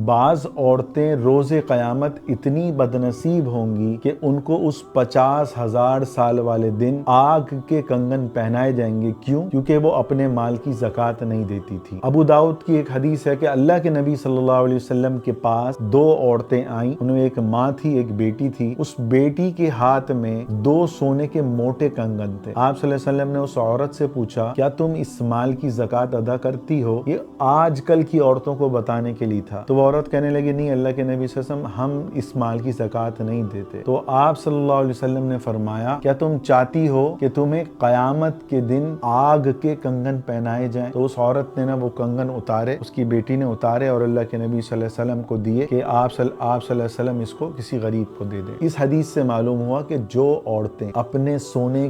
بعض عورتیں روز قیامت اتنی بدنصیب ہوں گی کہ ان کو اس 50,000 سال والے دن آگ کے کنگن پہنائے جائیں گے۔ کیوں؟ کیونکہ وہ اپنے مال کی زکوٰۃ نہیں دیتی تھی۔ ابو داؤد کی ایک حدیث ہے کہ اللہ کے نبی صلی اللہ علیہ وسلم کے پاس 2 عورتیں آئیں، ان میں ایک ماں تھی، ایک بیٹی تھی۔ اس بیٹی کے ہاتھ میں 2 سونے کے موٹے کنگن تھے۔ آپ صلی اللہ علیہ وسلم نے اس عورت سے پوچھا، کیا تم اس مال کی زکوٰۃ ادا کرتی ہو؟ یہ آج کل کی عورتوں کو بتانے کے لیے تھا۔ تو وہ عورت کہنے لگی، نہیں اللہ کے نبی صلی اللہ علیہ وسلم، ہم اس مال کی زکوٰۃ نہیں دیتے۔ تو آپ صلی اللہ علیہ وسلم نے فرمایا، کیا تم چاہتی ہو کہ تمہیں قیامت کے دن آگ کے کنگن پہنائے جائیں؟ تو اس عورت نے وہ کنگن اتارے، اس کی بیٹی نے اتارے اور اللہ کے نبی صلی اللہ علیہ وسلم کو دیے کہ آپ صلی اللہ علیہ وسلم اس کو کسی غریب کو دے دیں۔ اس حدیث سے معلوم ہوا کہ جو عورتیں اپنے سونے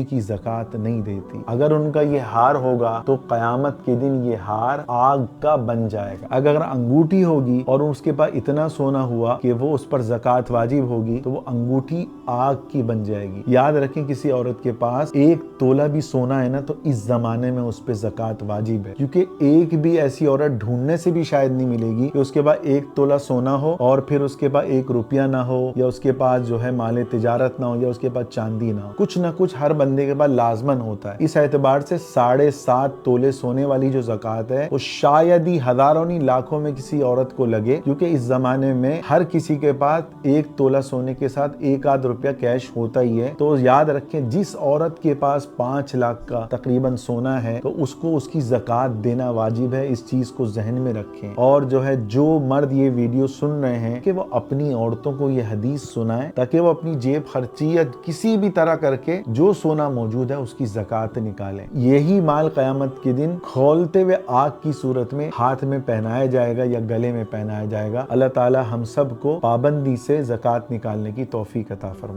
کی زکوٰۃ نہیں دیتی، اگر ان کا یہ ہار ہوگا تو قیامت کے دن یہ ہار آگ کا بن جائے گا۔ اگر انگوٹھی ہوگی اور اس کے پاس اتنا سونا ہوا کہ وہ اس پر زکوٰۃ واجب ہوگی تو وہ انگوٹھی آگ کی بن جائے گی۔ یاد رکھیں، کسی عورت کے پاس 1 تولہ بھی سونا ہے نا تو اس زمانے میں اس پہ زکوٰۃ واجب ہے، کیونکہ ایک بھی ایسی عورت ڈھونڈنے سے بھی شاید نہیں ملے گی کہ اس کے پاس 1 تولہ سونا ہو اور پھر اس کے پاس 1 روپیہ نہ ہو، یا اس کے پاس جو ہے مال تجارت نہ ہو، یا اس کے پاس چاندی نہ ہو۔ کچھ نہ کچھ ہر بندے کے پاس لازماً ہوتا ہے۔ اس اعتبار سے 7.5 تولے سونے والی جو زکوٰۃ ہے وہ شاید ہی ہزاروں نہیں لاکھوں میں کسی عورت کو لگے، کیونکہ اس زمانے میں ہر کسی کے پاس 1 تولہ سونے کے ساتھ 1 آدھ روپیہ کیش ہوتا ہی ہے۔ تو یاد رکھیں، جس عورت کے پاس 5 لاکھ کا تقریباً سونا ہے تو اس کو اس کی زکوٰۃ دینا واجب ہے۔ اس چیز کو ذہن میں رکھیں، اور جو مرد یہ ویڈیو سن رہے ہیں کہ وہ اپنی عورتوں کو یہ حدیث سنائیں تاکہ وہ اپنی جیب خرچی یا کسی بھی طرح کر کے جو سونا موجود ہے اس کی زکوٰۃ نکالیں۔ یہی مال قیامت کے دن کھولتے ہوئے آگ کی صورت میں ہاتھ میں پہنایا جائے گا یا گلے میں پہنایا جائے گا۔ اللہ تعالی ہم سب کو پابندی سے زکوٰۃ نکالنے کی توفیق عطا فرمائے۔